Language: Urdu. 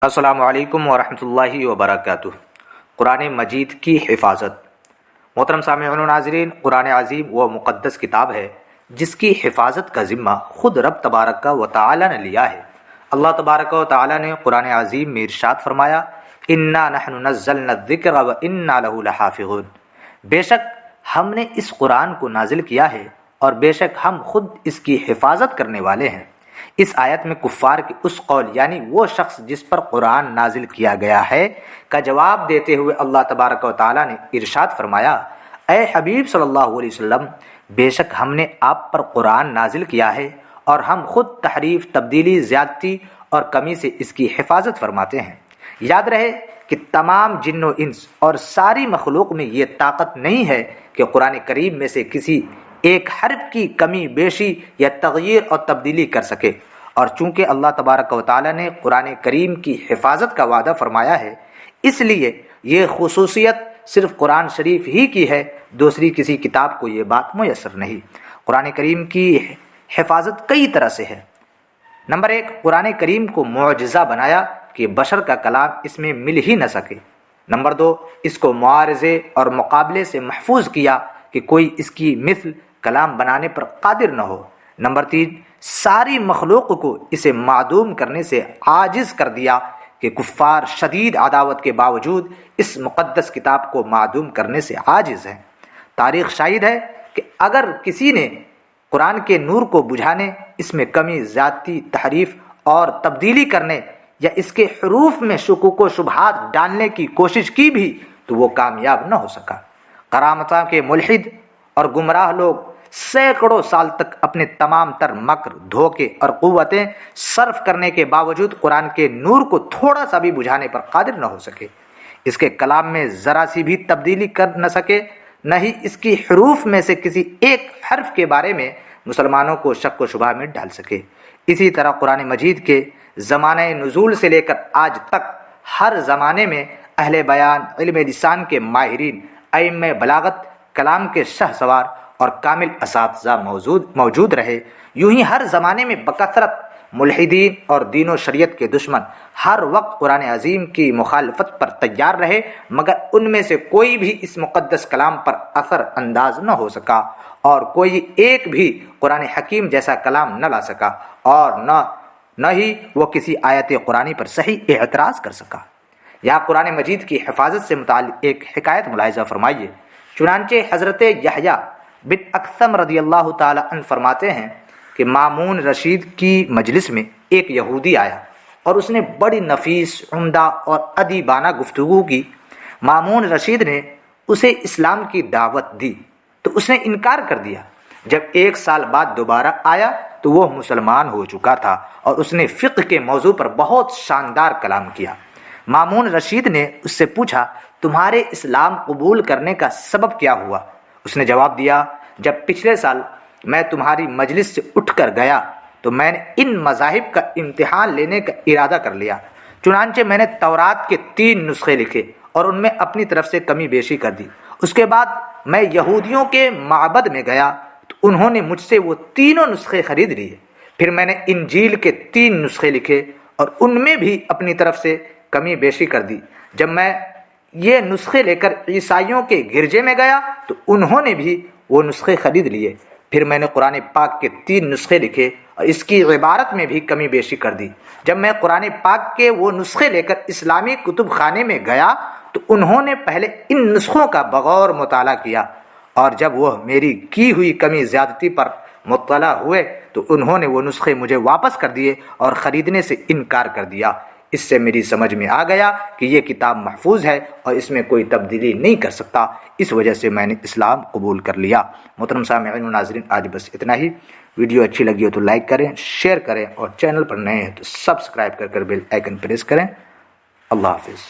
السلام علیکم ورحمۃ اللہ وبرکاتہ۔ قرآن مجید کی حفاظت۔ محترم سامعین و ناظرین، قرآن عظیم وہ مقدس کتاب ہے جس کی حفاظت کا ذمہ خود رب تبارک و تعالی نے لیا ہے۔ اللہ تبارک و تعالی نے قرآن عظیم میں ارشاد فرمایا، انا نحن نزلنا الذکر وانا لہ لحافظون۔ بے شک ہم نے اس قرآن کو نازل کیا ہے اور بے شک ہم خود اس کی حفاظت کرنے والے ہیں۔ اس آیت میں کفار کے اس قول یعنی وہ شخص جس پر قرآن نازل کیا گیا ہے کا جواب دیتے ہوئے اللہ تبارک و تعالی نے ارشاد فرمایا، اے حبیب صلی اللہ علیہ وسلم، بے شک ہم نے آپ پر قرآن نازل کیا ہے اور ہم خود تحریف، تبدیلی، زیادتی اور کمی سے اس کی حفاظت فرماتے ہیں۔ یاد رہے کہ تمام جن و انس اور ساری مخلوق میں یہ طاقت نہیں ہے کہ قرآن کریم میں سے کسی ایک حرف کی کمی بیشی یا تغییر اور تبدیلی کر سکے، اور چونکہ اللہ تبارک و تعالی نے قرآن کریم کی حفاظت کا وعدہ فرمایا ہے، اس لیے یہ خصوصیت صرف قرآن شریف ہی کی ہے، دوسری کسی کتاب کو یہ بات میسر نہیں۔ قرآن کریم کی حفاظت کئی طرح سے ہے۔ نمبر 1، قرآن کریم کو معجزہ بنایا کہ بشر کا کلام اس میں مل ہی نہ سکے۔ نمبر 2، اس کو معارضے اور مقابلے سے محفوظ کیا کہ کوئی اس کی مثل کلام بنانے پر قادر نہ ہو۔ نمبر 3، ساری مخلوق کو اسے معدوم کرنے سے عاجز کر دیا کہ کفار شدید عداوت کے باوجود اس مقدس کتاب کو معدوم کرنے سے عاجز ہیں۔ تاریخ شاہد ہے کہ اگر کسی نے قرآن کے نور کو بجھانے، اس میں کمی، زیادتی، تحریف اور تبدیلی کرنے یا اس کے حروف میں شکوک و شبہات ڈالنے کی کوشش کی بھی تو وہ کامیاب نہ ہو سکا۔ کرامتاں کے ملحد اور گمراہ لوگ سینکڑوں سال تک اپنے تمام تر مکر، دھوکے اور قوتیں صرف کرنے کے باوجود قرآن کے نور کو تھوڑا سا بھی بجھانے پر قادر نہ ہو سکے۔ اس کے کلام میں ذرا سی بھی تبدیلی کر نہ سکے، نہ ہی اس کی حروف میں سے کسی ایک حرف کے بارے میں مسلمانوں کو شک و شبہ میں ڈال سکے۔ اسی طرح قرآن مجید کے زمانہ نزول سے لے کر آج تک ہر زمانے میں اہل بیان، علم لسان کے ماہرین، ائمہ بلاغت، کلام کے شہ سوار اور کامل اساتذہ موجود رہے۔ یوں ہی ہر زمانے میں بکثرت ملحدین اور دین و شریعت کے دشمن ہر وقت قرآن عظیم کی مخالفت پر تیار رہے، مگر ان میں سے کوئی بھی اس مقدس کلام پر اثر انداز نہ ہو سکا، اور کوئی ایک بھی قرآن حکیم جیسا کلام نہ لا سکا، اور نہ ہی وہ کسی آیت قرآنی پر صحیح اعتراض کر سکا۔ یا قرآن مجید کی حفاظت سے متعلق ایک حکایت ملاحظہ فرمائیے۔ چنانچہ حضرت یحییٰ بن اکثم رضی اللہ تعالی عنہ فرماتے ہیں کہ مامون رشید کی مجلس میں ایک یہودی آیا اور اس نے بڑی نفیس، عمدہ اور ادیبانہ گفتگو کی۔ مامون رشید نے اسے اسلام کی دعوت دی تو اس نے انکار کر دیا۔ جب 1 سال بعد دوبارہ آیا تو وہ مسلمان ہو چکا تھا اور اس نے فقہ کے موضوع پر بہت شاندار کلام کیا۔ مامون رشید نے اس سے پوچھا، تمہارے اسلام قبول کرنے کا سبب کیا ہوا؟ اس نے جواب دیا، جب پچھلے سال میں تمہاری مجلس سے اٹھ کر گیا تو میں نے ان مذاہب کا امتحان لینے کا ارادہ کر لیا، چنانچہ میں نے تورات کے 3 نسخے لکھے اور ان میں اپنی طرف سے کمی بیشی کر دی۔ اس کے بعد میں یہودیوں کے معبد میں گیا تو انہوں نے مجھ سے وہ تینوں نسخے خرید لیے۔ پھر میں نے انجیل کے 3 نسخے لکھے اور ان میں بھی اپنی طرف سے کمی بیشی کر دی۔ جب میں یہ نسخے لے کر عیسائیوں کے گرجے میں گیا تو انہوں نے بھی وہ نسخے خرید لیے۔ پھر میں نے قرآن پاک کے 3 نسخے لکھے اور اس کی عبارت میں بھی کمی بیشی کر دی۔ جب میں قرآن پاک کے وہ نسخے لے کر اسلامی کتب خانے میں گیا تو انہوں نے پہلے ان نسخوں کا بغور مطالعہ کیا، اور جب وہ میری کی ہوئی کمی زیادتی پر مطلع ہوئے تو انہوں نے وہ نسخے مجھے واپس کر دیے اور خریدنے سے انکار کر دیا۔ اس سے میری سمجھ میں آ گیا کہ یہ کتاب محفوظ ہے اور اس میں کوئی تبدیلی نہیں کر سکتا، اس وجہ سے میں نے اسلام قبول کر لیا۔ محترم سامعین و ناظرین، آج بس اتنا ہی۔ ویڈیو اچھی لگی ہو تو لائک کریں، شیئر کریں، اور چینل پر نئے ہیں تو سبسکرائب کر بیل آئیکن پریس کریں۔ اللہ حافظ۔